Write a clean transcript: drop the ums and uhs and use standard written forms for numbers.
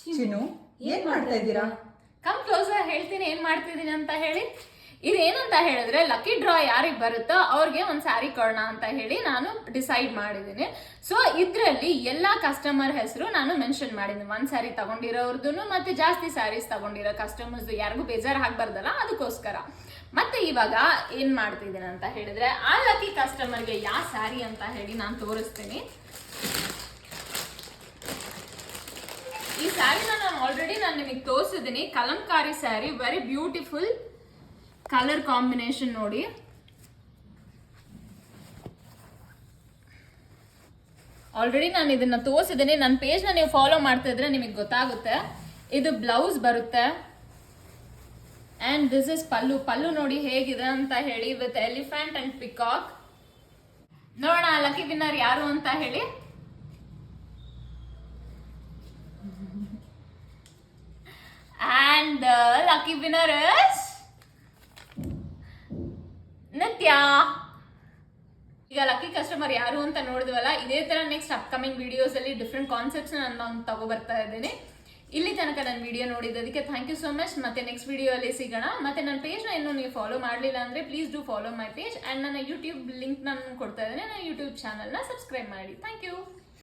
ಚಿನ್ನು ಏನ್ ಮಾಡ್ತಾ ಇದ್ದೀರಾ? ಕಮ್ ಕ್ಲೋಸರ್ ಹೇಳ್ತೀನಿ ಏನ್ ಮಾಡ್ತಿದೀನಿ ಅಂತ ಹೇಳಿ. ಇದೇನಂತ ಹೇಳಿದ್ರೆ ಲಕ್ಕಿ ಡ್ರಾ ಯಾರಿಗೆ ಬರುತ್ತೋ ಅವ್ರಿಗೆ ಒಂದು ಸ್ಯಾರಿ ಕೊಡೋಣ ಅಂತ ಹೇಳಿ ನಾನು ಡಿಸೈಡ್ ಮಾಡಿದ್ದೀನಿ. ಸೊ ಇದರಲ್ಲಿ ಎಲ್ಲಾ ಕಸ್ಟಮರ್ ಹೆಸರು ನಾನು ಮೆನ್ಷನ್ ಮಾಡಿದ್ದೀನಿ. ಒಂದ್ ಸ್ಯಾರಿ ತಗೊಂಡಿರೋರ್ದು ಮತ್ತೆ ಜಾಸ್ತಿ ಸ್ಯಾರೀಸ್ ತಗೊಂಡಿರೋ ಕಸ್ಟಮರ್ಸ್ ಯಾರಿಗೂ ಬೇಜಾರು ಆಗ್ಬಾರ್ದಲ್ಲ, ಅದಕ್ಕೋಸ್ಕರ. ಮತ್ತೆ ಇವಾಗ ಏನ್ ಮಾಡ್ತಿದ್ದೀನಿ ಅಂತ ಹೇಳಿದ್ರೆ ಆ ಲಕ್ಕಿ ಕಸ್ಟಮರ್ಗೆ ಯಾವ ಸ್ಯಾರಿ ಅಂತ ಹೇಳಿ ನಾನು ತೋರಿಸ್ತೀನಿ. ಈ ಸ್ಯಾರಿನ ನಾನು ಆಲ್ರೆಡಿ ನಿಮಗೆ ತೋರಿಸಿದ್ದೀನಿ. Kalamkari sari, very beautiful colour combination ನೋಡಿ. ಆಲ್ರೆಡಿ ನಾನು ಇದನ್ನ ತೋರಿಸಿದ್ದೀನಿ. ನನ್ನ ಪೇಜ್ನ ನೀವು ಫಾಲೋ ಮಾಡ್ತಾ ಇದ್ರೆ ನಿಮಗೆ ಗೊತ್ತಾಗುತ್ತೆ. ಇದು ಬ್ಲೌಸ್ ಬರುತ್ತೆ ಅಂಡ್ ದಿಸ್ ಇಸ್ ಪಲ್ಲು. ಪಲ್ಲು ನೋಡಿ ಹೇಗಿದೆ ಅಂತ ಹೇಳಿ, ವಿತ್ ಎಲಿಫೆಂಟ್ ಅಂಡ್ ಪಿಕಾಕ್. ನೋಡೋಣ ಲಕ್ಕಿ ವಿನ್ನರ್ ಯಾರು ಅಂತ ಹೇಳಿ. And the lucky winner is ನಿತ್ಯ. ಈಗ ಲಕ್ಕಿ ಕಸ್ಟಮರ್ ಯಾರು ಅಂತ ನೋಡಿದ್ವಲ್ಲ, ಇದೇ ತರ ನೆಕ್ಸ್ಟ್ ಅಪ್ಕಮಿಂಗ್ ವಿಡಿಯೋಸ್ ಅಲ್ಲಿ ಡಿಫ್ರೆಂಟ್ ಕಾನ್ಸೆಪ್ಟ್ಸ್ ನಾನು ತಗೋ ಬರ್ತಾ ಇದ್ದೀನಿ. ಇಲ್ಲಿ ತನಕ ನನ್ನ ವಿಡಿಯೋ ನೋಡಿದ್ದಕ್ಕೆ ಥ್ಯಾಂಕ್ ಯು ಸೋ ಮಚ್. ಮತ್ತೆ ನೆಕ್ಸ್ಟ್ ವಿಡಿಯೋ ಅಲ್ಲಿ ಸಿಗೋಣ. ಮತ್ತೆ ನನ್ನ ಪೇಜ್ನ ಇನ್ನೂ ನೀವು ಫಾಲೋ ಮಾಡಲಿಲ್ಲ ಅಂದ್ರೆ please do follow my page. And ನನ್ನ ಯೂಟ್ಯೂಬ್ ಲಿಂಕ್ ನಾನು ಕೊಡ್ತಾ ಇದ್ದೇನೆ. ನನ್ನ ಯೂಟ್ಯೂಬ್ ಚಾನಲ್ನ ಸಬ್ಸ್ಕ್ರೈಬ್ ಮಾಡಿ. Thank you.